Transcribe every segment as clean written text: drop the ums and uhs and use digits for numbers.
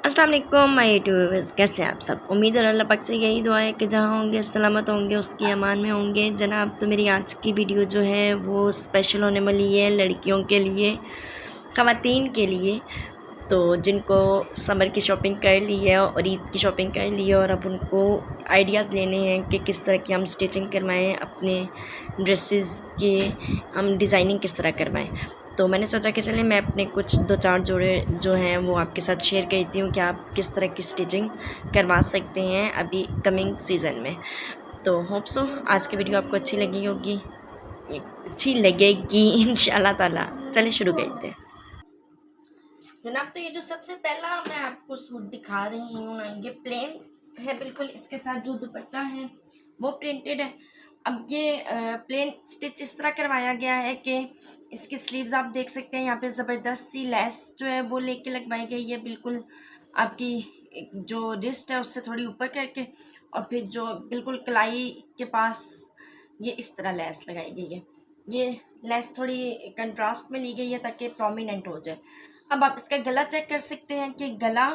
अस्सलाम वालेकुम my YouTubers, कैसे हैं आप सब। उम्मीद है अल्लाह पाक से यही दुआ है कि जहाँ होंगे सलामत होंगे, उसकी अमान में होंगे। जनाब, तो मेरी आज की वीडियो जो है वो स्पेशल होने वाली है लड़कियों के लिए, ख़वातीन के लिए, तो जिनको समर की शॉपिंग कर ली है और ईद की शॉपिंग कर ली है और अब उनको आइडियाज़ लेने हैं कि किस तरह की हम स्टिचिंग करवाएं अपने ड्रेसेस की, हम डिज़ाइनिंग किस तरह करवाएं। तो मैंने सोचा कि चलिए मैं अपने कुछ 2-4 जोड़े जो हैं वो आपके साथ शेयर करती हूँ कि आप किस तरह की स्टिचिंग करवा सकते हैं अभी कमिंग सीज़न में। तो होप सो आज की वीडियो आपको अच्छी लगेगी इंशाल्लाह ताला। चलिए शुरू करते हैं। जनाब, तो ये जो सबसे पहला मैं आपको सूट दिखा रही हूँ ना, ये प्लेन है बिल्कुल। इसके साथ जो दुपट्टा है वो प्रिंटेड है। अब ये प्लेन स्टिच इस तरह करवाया गया है कि इसकी स्लीव्स आप देख सकते हैं, यहाँ पे ज़बरदस्त सी लेस जो है वो लेके लगवाई गई है, बिल्कुल आपकी जो रिस्ट है उससे थोड़ी ऊपर करके, और फिर जो बिल्कुल कलाई के पास ये इस तरह लेस लगाई गई है। ये लेस थोड़ी कंट्रास्ट में ली गई है ताकि प्रोमिनेंट हो जाए। अब आप इसका गला चेक कर सकते हैं कि गला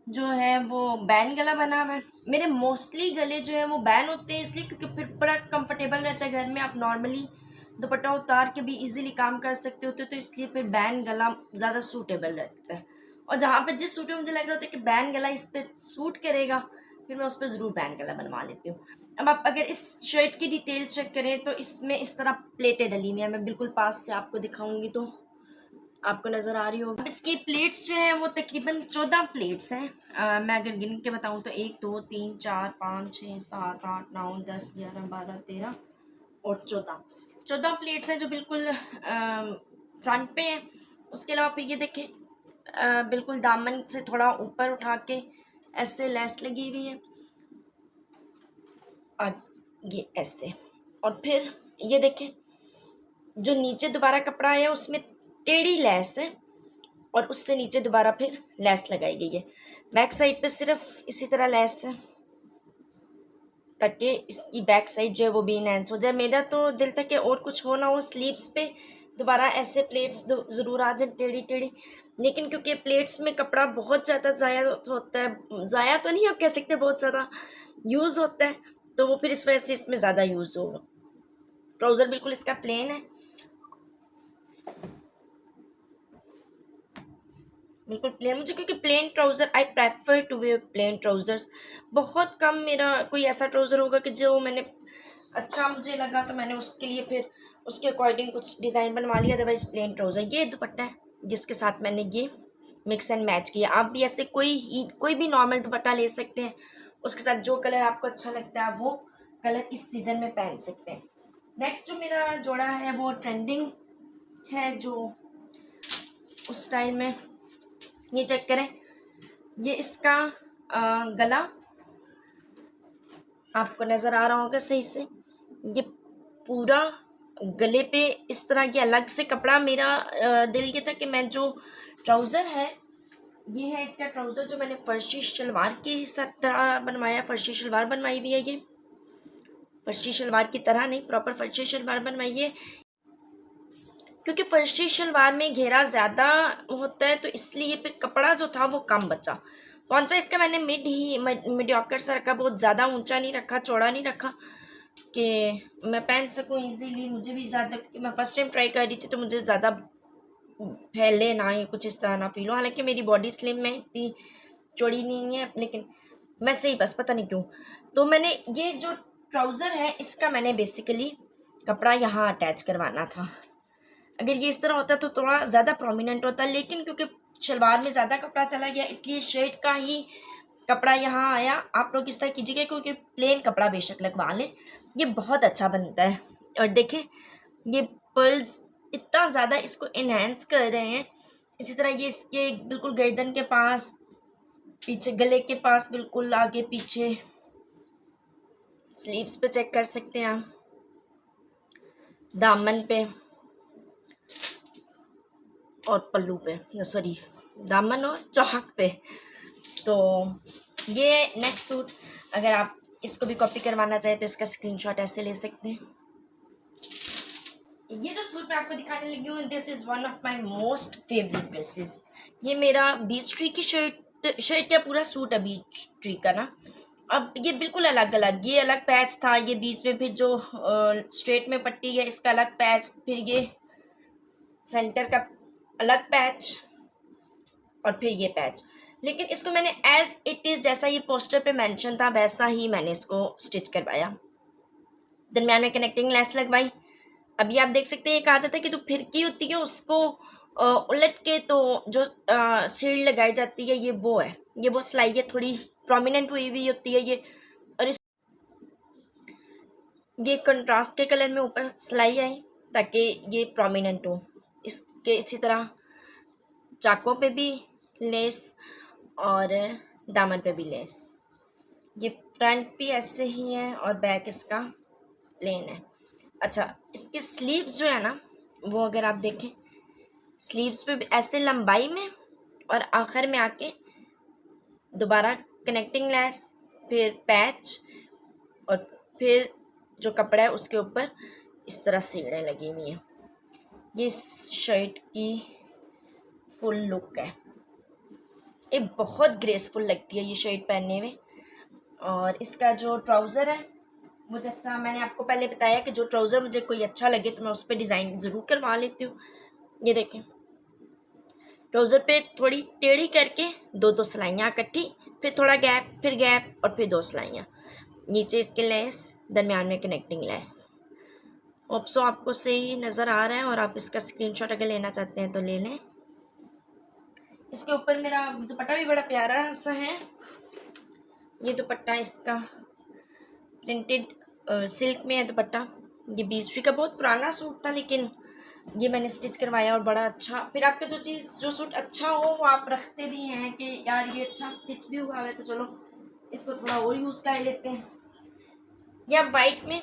जो है वो बैन गला बना हुआ है। मेरे मोस्टली गले जो है वो बैन होते हैं, इसलिए क्योंकि फिर बड़ा कंफर्टेबल रहता है घर में, आप नॉर्मली दुपट्टा उतार के भी इजीली काम कर सकते होते, तो इसलिए फिर बैन गला ज़्यादा सूटेबल रहता है। और जहाँ पे जिस सूट में मुझे लग रहा होता है कि बैन गला इस पर सूट करेगा, फिर मैं उस पर ज़रूर बैन गला बनवा लेती हूँ। अब आप अगर इस शर्ट की डिटेल चेक करें तो इसमें इस तरह प्लेटें डली हुई हैं। मैं बिल्कुल पास से आपको दिखाऊंगी तो आपको नज़र आ रही होगी। अब इसकी प्लेट्स जो हैं वो तकरीबन 14 प्लेट्स हैं। मैं अगर गिन के बताऊँ तो 1 2 3 4 5 6 7 8 9 10 11 12 13 और 14 प्लेट्स हैं जो बिल्कुल फ्रंट पे हैं। उसके अलावा फिर ये देखें, बिल्कुल दामन से थोड़ा ऊपर उठा के ऐसे लेस लगी हुई है, और ये ऐसे। और फिर ये देखें, जो नीचे दोबारा कपड़ा है उसमें टेढ़ी लेस है, और उससे नीचे दोबारा फिर लेस लगाई गई है। बैक साइड पे सिर्फ इसी तरह लेस है ताकि इसकी बैक साइड जो है वो भी इनहेंस हो जाए। मेरा तो दिल था कि और कुछ हो ना हो, स्लीव्स पे दोबारा ऐसे प्लेट्स ज़रूर आ जाए टेढ़ी टेढ़ी, लेकिन क्योंकि प्लेट्स में कपड़ा बहुत ज़्यादा ज़ाया होता है, ज़ाया तो नहीं आप कह सकते, बहुत ज़्यादा यूज़ होता है, तो वो फिर इस वजह से इसमें ज़्यादा यूज़ होगा। ट्राउज़र बिल्कुल इसका प्लेन है, बिल्कुल प्लेन। मुझे क्योंकि plain trouser, I prefer to wear plain trousers. बहुत कम मेरा कोई ऐसा ट्राउज़र होगा कि जो मैंने अच्छा मुझे लगा तो मैंने उसके लिए फिर उसके अकॉर्डिंग कुछ डिज़ाइन बनवा लिया, अदरवाइज प्लेन ट्राउज़र। ये दुपट्टा है जिसके साथ मैंने ये मिक्स एंड मैच किया। आप भी ऐसे कोई भी नॉर्मल दुपट्टा ले सकते हैं, उसके साथ जो कलर आपको अच्छा लगता है आप वो कलर इस सीज़न में पहन सकते हैं। नेक्स्ट जो मेरा जोड़ा है वो ट्रेंडिंग है, जो उस स्टाइल में, ये चेक करें। ये इसका गला आपको नज़र आ रहा होगा सही से। ये पूरा गले पे इस तरह की अलग से कपड़ा, मेरा दिल ये था कि मैं जो ट्राउज़र है, ये है इसका ट्राउज़र जो मैंने फर्शी शलवार की तरह बनवाया, फर्शी शलवार बनवाई हुई है। ये फर्शी शलवार की तरह नहीं, प्रॉपर फर्शी शलवार बनवाई है, क्योंकि फर्शी शलवार में घेरा ज़्यादा होता है तो इसलिए फिर कपड़ा जो था वो कम बचा। पहुंचा इसका मैंने मीडियोकर सा रखा, बहुत ज़्यादा ऊंचा नहीं रखा, चौड़ा नहीं रखा कि मैं पहन सकूं इजीली। मुझे भी ज़्यादा, मैं फर्स्ट टाइम ट्राई कर रही थी तो मुझे ज़्यादा फैले ना, ही कुछ इस तरह ना फील हो। हालांकि मेरी बॉडी स्लिम है, इतनी चौड़ी नहीं है, लेकिन मैं सही, बस पता नहीं क्यों। तो मैंने ये जो ट्राउज़र है इसका मैंने बेसिकली कपड़ा यहाँ अटैच करवाना था। अगर ये इस तरह होता तो थोड़ा ज़्यादा प्रोमिनेंट होता, लेकिन क्योंकि शलवार में ज़्यादा कपड़ा चला गया इसलिए शर्ट का ही कपड़ा यहाँ आया। आप लोग इस तरह कीजिएगा, क्योंकि प्लेन कपड़ा बेशक लगवा लें, ये बहुत अच्छा बनता है। और देखें, ये पर्ल्स इतना ज़्यादा इसको इन्हेंस कर रहे हैं। इसी तरह ये इसके बिल्कुल गर्दन के पास, पीछे गले के पास, बिल्कुल आगे पीछे, स्लीव्स पे चेक कर सकते हैं आप, दामन पे और पल्लू पे, सॉरी दामन और चौक पे। तो ये नेक्स्ट सूट, अगर आप इसको भी कॉपी करवाना चाहें तो इसका स्क्रीनशॉट ऐसे ले सकते हैं। ये जो सूट मैं आपको दिखाने लगी हूँ, this is one of my most favourite dresses. ये मेरा 20 की शर्ट तो शर्ट का पूरा सूट अभी ट्री का ना। अब ये बिल्कुल अलग अलग, ये अलग पैच था, ये बीच में फिर जो स्ट्रेट में पट्टी है इसका अलग पैच, फिर ये सेंटर का अलग पैच और फिर ये पैच। लेकिन इसको मैंने एज इट इज़ जैसा ये पोस्टर पे मेंशन था वैसा ही मैंने इसको स्टिच करवाया। दरम्यान में कनेक्टिंग लेस लगवाई। अभी आप देख सकते हैं ये कहा जाता है कि जो फिरकी होती है उसको उलट के तो जो सीढ़ लगाई जाती है ये वो है, ये वो सिलाई है, थोड़ी प्रोमिनेंट हुई हुई होती है ये। और ये कंट्रास्ट के कलर में ऊपर सिलाई आई ताकि ये प्रोमिनेंट हो। इसके इसी तरह चाकों पे भी लेस और दामन पे भी लेस। ये फ्रंट भी ऐसे ही है और बैक इसका प्लेन है। अच्छा, इसकी स्लीव्स जो है ना वो अगर आप देखें, स्लीव्स पे भी ऐसे लंबाई में और आखिर में आके दोबारा कनेक्टिंग लेस, फिर पैच और फिर जो कपड़ा है उसके ऊपर इस तरह सीढ़ें लगी हुई हैं। ये शर्ट की फुल लुक है। ये बहुत ग्रेसफुल लगती है ये शर्ट पहनने में। और इसका जो ट्राउज़र है वो जैसा मैंने आपको पहले बताया कि जो ट्राउज़र मुझे कोई अच्छा लगे तो मैं उस पर डिज़ाइन ज़रूर करवा लेती हूँ। ये देखें, ट्राउज़र पे थोड़ी टेढ़ी करके दो दो सिलाइयाँ इकट्ठी, फिर थोड़ा गैप, फिर गैप और फिर दो सिलाइयाँ, नीचे इसके लेस, दरमियान में कनेक्टिंग लेस। होप सो आपको सही नज़र आ रहा है और आप इसका स्क्रीनशॉट अगर लेना चाहते हैं तो ले लें। इसके ऊपर मेरा दुपट्टा भी बड़ा प्यारा सा है। ये दुपट्टा इसका प्रिंटेड सिल्क में है दुपट्टा। ये बीसवीं का बहुत पुराना सूट था लेकिन ये मैंने स्टिच करवाया और बड़ा अच्छा। फिर आपका जो सूट अच्छा हो वो आप रखते भी हैं कि यार ये अच्छा स्टिच भी हुआ है तो चलो इसको थोड़ा और यूज़ कर लेते हैं। ये अब वाइट में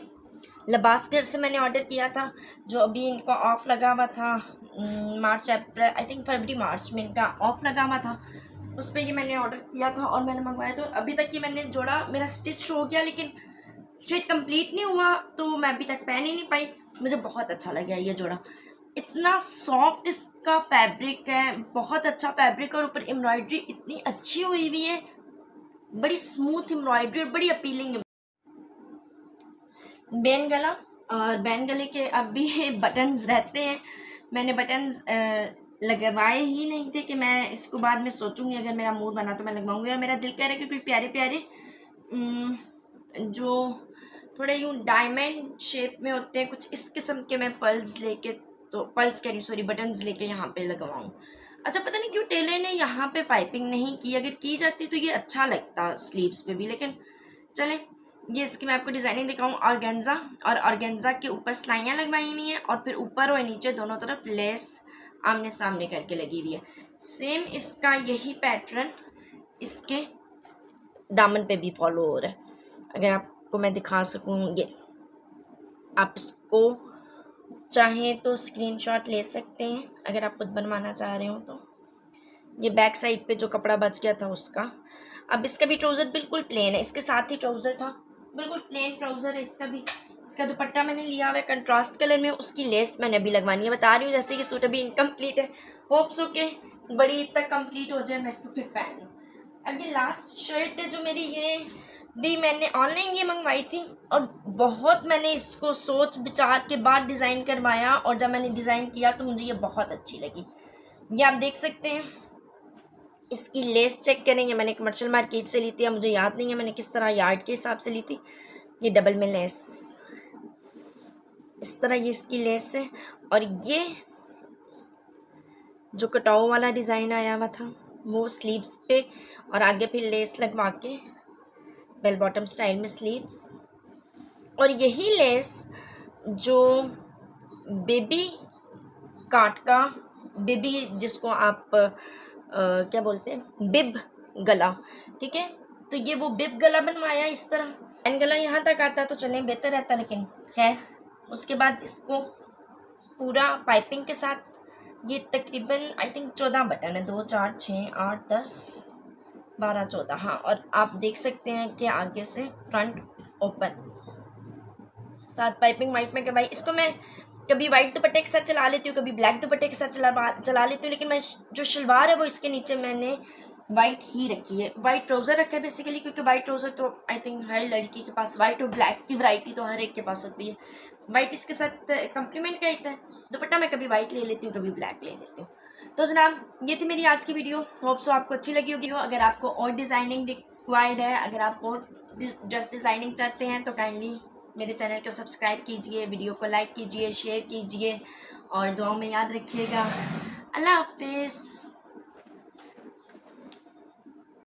लिबास घर से मैंने ऑर्डर किया था, जो अभी इनका ऑफ़ लगा हुआ था मार्च अप्रैल आई थिंक फरवरी मार्च में इनका ऑफ़ लगा हुआ था, उस पर ये मैंने ऑर्डर किया था और मैंने मंगवाया। तो अभी तक ये मैंने जोड़ा मेरा स्टिच हो गया लेकिन स्टिच कंप्लीट नहीं हुआ तो मैं अभी तक पहन ही नहीं पाई। मुझे बहुत अच्छा लगा ये जोड़ा, इतना सॉफ्ट इसका फैब्रिक है, बहुत अच्छा फैब्रिक और ऊपर एम्ब्रॉयडरी इतनी अच्छी हुई हुई है, बड़ी स्मूथ एम्ब्रॉयडरी और बड़ी अपीलिंग। बैन गला, और बैन गले के अब भी बटन्स रहते हैं। मैंने बटन्स लगवाए ही नहीं थे कि मैं इसको बाद में सोचूंगी अगर मेरा मूड बना तो मैं लगवाऊंगी। और मेरा दिल कह रहा है कि कोई प्यारे प्यारे जो थोड़े यूँ डायमंड शेप में होते हैं कुछ इस किस्म के मैं पर्ल्स लेके, तो पर्ल्स कह रही सॉरी, बटन्स लेके यहाँ पे लगवाऊँ। अच्छा, पता नहीं क्यों टेलर ने यहाँ पे पाइपिंग नहीं की, अगर की जाती तो ये अच्छा लगता स्लीव्स पे भी। लेकिन चले, ये इसकी मैं आपको डिज़ाइनिंग दिखाऊँ। ऑर्गेन्जा, और ऑर्गेन्जा के ऊपर सिलाइयाँ लगवाई हुई हैं और फिर ऊपर और नीचे दोनों तरफ लेस आमने सामने करके लगी हुई है। सेम इसका यही पैटर्न इसके दामन पे भी फॉलो हो रहा है। अगर आपको मैं दिखा सकूँ, ये आप इसको चाहें तो स्क्रीनशॉट ले सकते हैं अगर आप खुद बनवाना चाह रहे हो तो। ये बैक साइड पे जो कपड़ा बच गया था उसका। अब इसका भी ट्राउज़र बिल्कुल प्लेन है, इसके साथ ही ट्राउज़र था, बिल्कुल प्लेन ट्राउज़र है इसका भी। इसका दुपट्टा मैंने लिया हुआ है कंट्रास्ट कलर में, उसकी लेस मैंने अभी लगवानी है। बता रही हूँ जैसे कि सूट अभी इनकम्प्लीट है, होप्स हो के बड़ी तक कंप्लीट हो जाए मैं इसको फिर पहन लूँ। अब ये लास्ट शर्ट है जो मेरी, ये भी मैंने ऑनलाइन ये मंगवाई थी और बहुत मैंने इसको सोच विचार के बाद डिज़ाइन करवाया और जब मैंने डिज़ाइन किया तो मुझे ये बहुत अच्छी लगी। ये आप देख सकते हैं, इसकी लेस चेक करेंगे, मैंने कमर्शियल मार्केट से ली थी, मुझे याद नहीं है मैंने किस तरह यार्ड के हिसाब से ली थी। ये डबल में लेस, इस तरह ये इसकी लेस है। और ये जो कटाओ वाला डिज़ाइन आया हुआ था वो स्लीव्स पे और आगे फिर लेस लगवा के बेल बॉटम स्टाइल में स्लीव्स। और यही लेस जो बेबी काट का, बेबी जिसको आप क्या बोलते हैं, बिब गला, ठीक है, तो ये वो बिब गला बनवाया इस तरह। एंड गला यहाँ तक आता तो चलें बेहतर रहता, लेकिन है। उसके बाद इसको पूरा पाइपिंग के साथ, ये तकरीबन आई थिंक 14 बटन है, 2 4 6 8 10 12 14, हाँ। और आप देख सकते हैं कि आगे से फ्रंट ओपन, साथ पाइपिंग वाइट में करवाई। इसको मैं कभी वाइट दुपट्टे के साथ चला लेती हूँ, कभी ब्लैक दुपट्टे के साथ चला लेती हूँ, लेकिन मैं जो शलवार है वो इसके नीचे मैंने वाइट ही रखी है, वाइट ट्राउज़र रखा है बेसिकली, क्योंकि वाइट ट्राउज़र तो आई थिंक हर लड़की के पास, वाइट और ब्लैक की वैरायटी तो हर एक के पास होती है। वाइट इसके साथ कम्प्लीमेंट करता है। दुपट्टा मैं कभी वाइट ले लेती हूँ, कभी ब्लैक ले लेती हूँ। तो जनाब ये थी मेरी आज की वीडियो, होप सो आपको अच्छी लगी होगी। अगर आपको और डिज़ाइनिंग रिक्वायर्ड है, अगर आप और ड्रेस डिज़ाइनिंग चाहते हैं तो काइंडली मेरे चैनल को सब्सक्राइब कीजिए, वीडियो को लाइक कीजिए, शेयर कीजिए और दुआओं में याद रखिएगा। अल्लाह हाफिज़।